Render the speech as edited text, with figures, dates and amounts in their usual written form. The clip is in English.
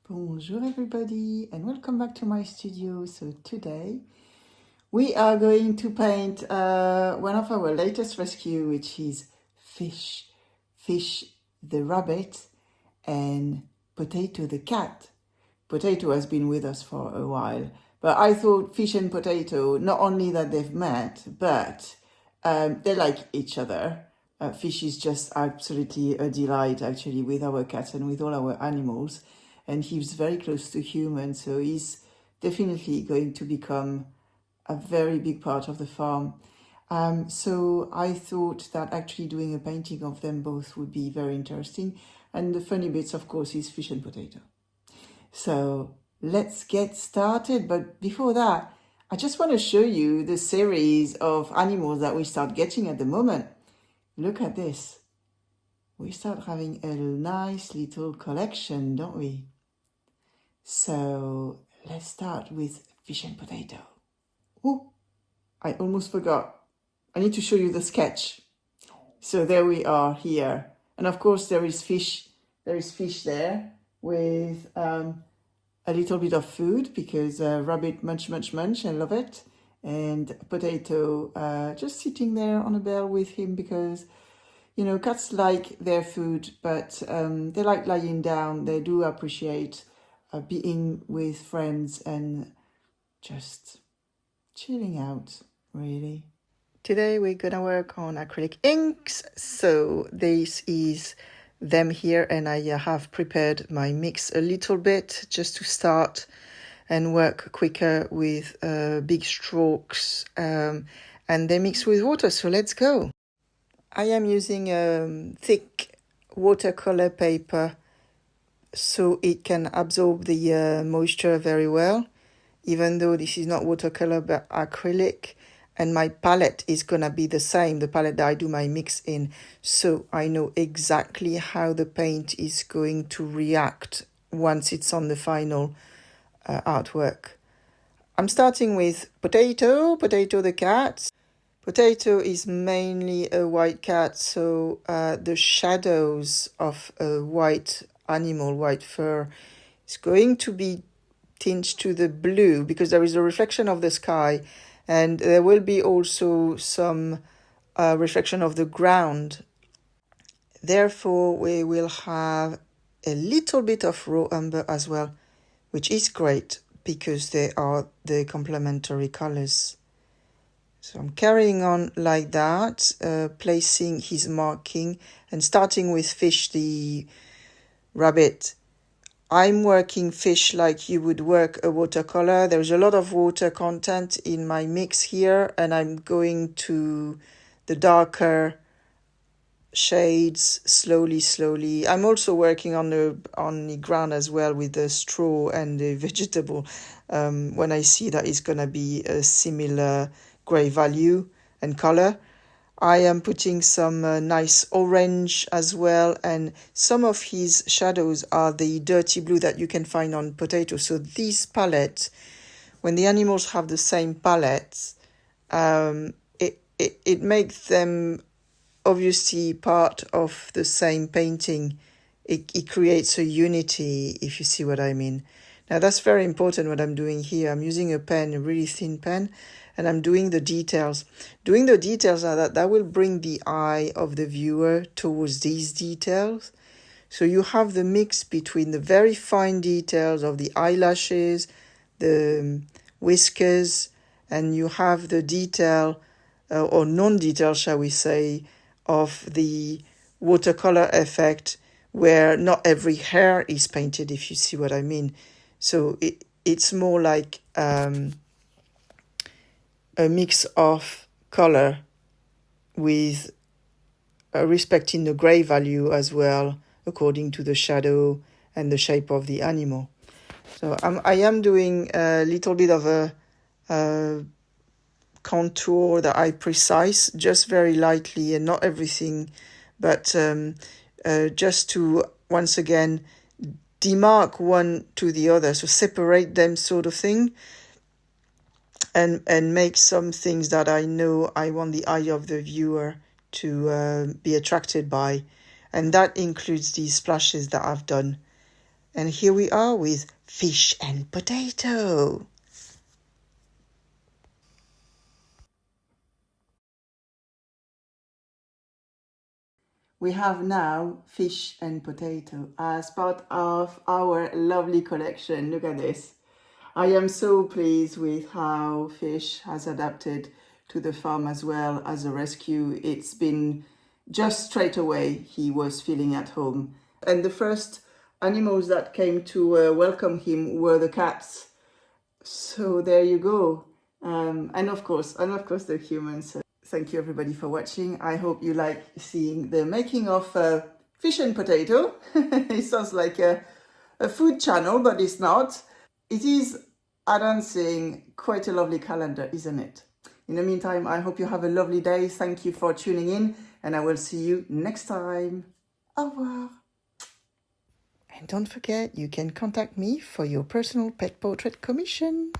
Bonjour everybody and welcome back to my studio. So today we are going to paint one of our latest rescue, which is Fish. Fish the rabbit and Potato the cat. Potato has been with us for a while, but I thought Fish and Potato, not only that they've met, but they like each other. Fish is just absolutely a delight actually with our cats and with all our animals, and he's very close to humans, so he's definitely going to become a very big part of the farm. So I thought that actually doing a painting of them both would be very interesting, and the funny bits of course is Fish and Potato. So let's get started, but before that I just want to show you the series of animals that we start getting at the moment. Look at this. We start having a nice little collection, don't we? So let's start with Fish and Potato. Oh, I almost forgot. I need to show you the sketch. So there we are here. And of course there is fish. There is fish there with a little bit of food because rabbit munch, munch, munch. I love it. And Potato just sitting there on a bell with him because, you know, cats like their food, but they like lying down. They do appreciate being with friends and just chilling out, really. Today we're gonna work on acrylic inks. So this is them here, and I have prepared my mix a little bit just to start and work quicker with big strokes, and they mix with water. So let's go. I am using thick watercolor paper so it can absorb the moisture very well, even though this is not watercolor but acrylic, and my palette is gonna be the same, the palette that I do my mix in, so I know exactly how the paint is going to react once it's on the final artwork. I'm starting with Potato the cat. Potato is mainly a white cat, so the shadows of a white animal, white fur, is going to be tinged to the blue because there is a reflection of the sky, and there will be also some reflection of the ground. Therefore, we will have a little bit of raw umber as well, which is great because they are the complementary colors. So I'm carrying on like that, placing his marking and starting with Fish the rabbit. I'm working Fish like you would work a watercolor. There's a lot of water content in my mix here, and I'm going to the darker shades slowly. I'm also working on the ground as well with the straw and the vegetable. When I see that it's gonna be a similar gray value and color, I am putting some nice orange as well, and some of his shadows are the dirty blue that you can find on Potato. So this palette, when the animals have the same palette, it makes them obviously part of the same painting. It creates a unity, if you see what I mean. Now that's very important what I'm doing here. I'm using a pen, a really thin pen, and I'm doing the details. Doing the details are that will bring the eye of the viewer towards these details. So you have the mix between the very fine details of the eyelashes, the whiskers, and you have the detail, or non-detail, shall we say, of the watercolor effect, where not every hair is painted, if you see what I mean. So it's more like a mix of color with respecting the gray value as well, according to the shadow and the shape of the animal. So I am doing a little bit of a contour that I precise, just very lightly and not everything, but just to once again demark one to the other, so separate them sort of thing, and make some things that I know I want the eye of the viewer to be attracted by, and that includes these splashes that I've done. And here we are with fish and potato. We have now fish and potato as part of our lovely collection. Look at this. I am so pleased with how fish has adapted to the farm as well as a rescue. It's been just straight away he was feeling at home. And the first animals that came to welcome him were the cats. So there you go. And of course the humans. Thank you everybody for watching. I hope you like seeing the making of fish and potato. It sounds like a food channel, but it's not. It is, I don't think, quite a lovely calendar, isn't it? In the meantime, I hope you have a lovely day. Thank you for tuning in, and I will see you next time. Au revoir. And don't forget, you can contact me for your personal pet portrait commission.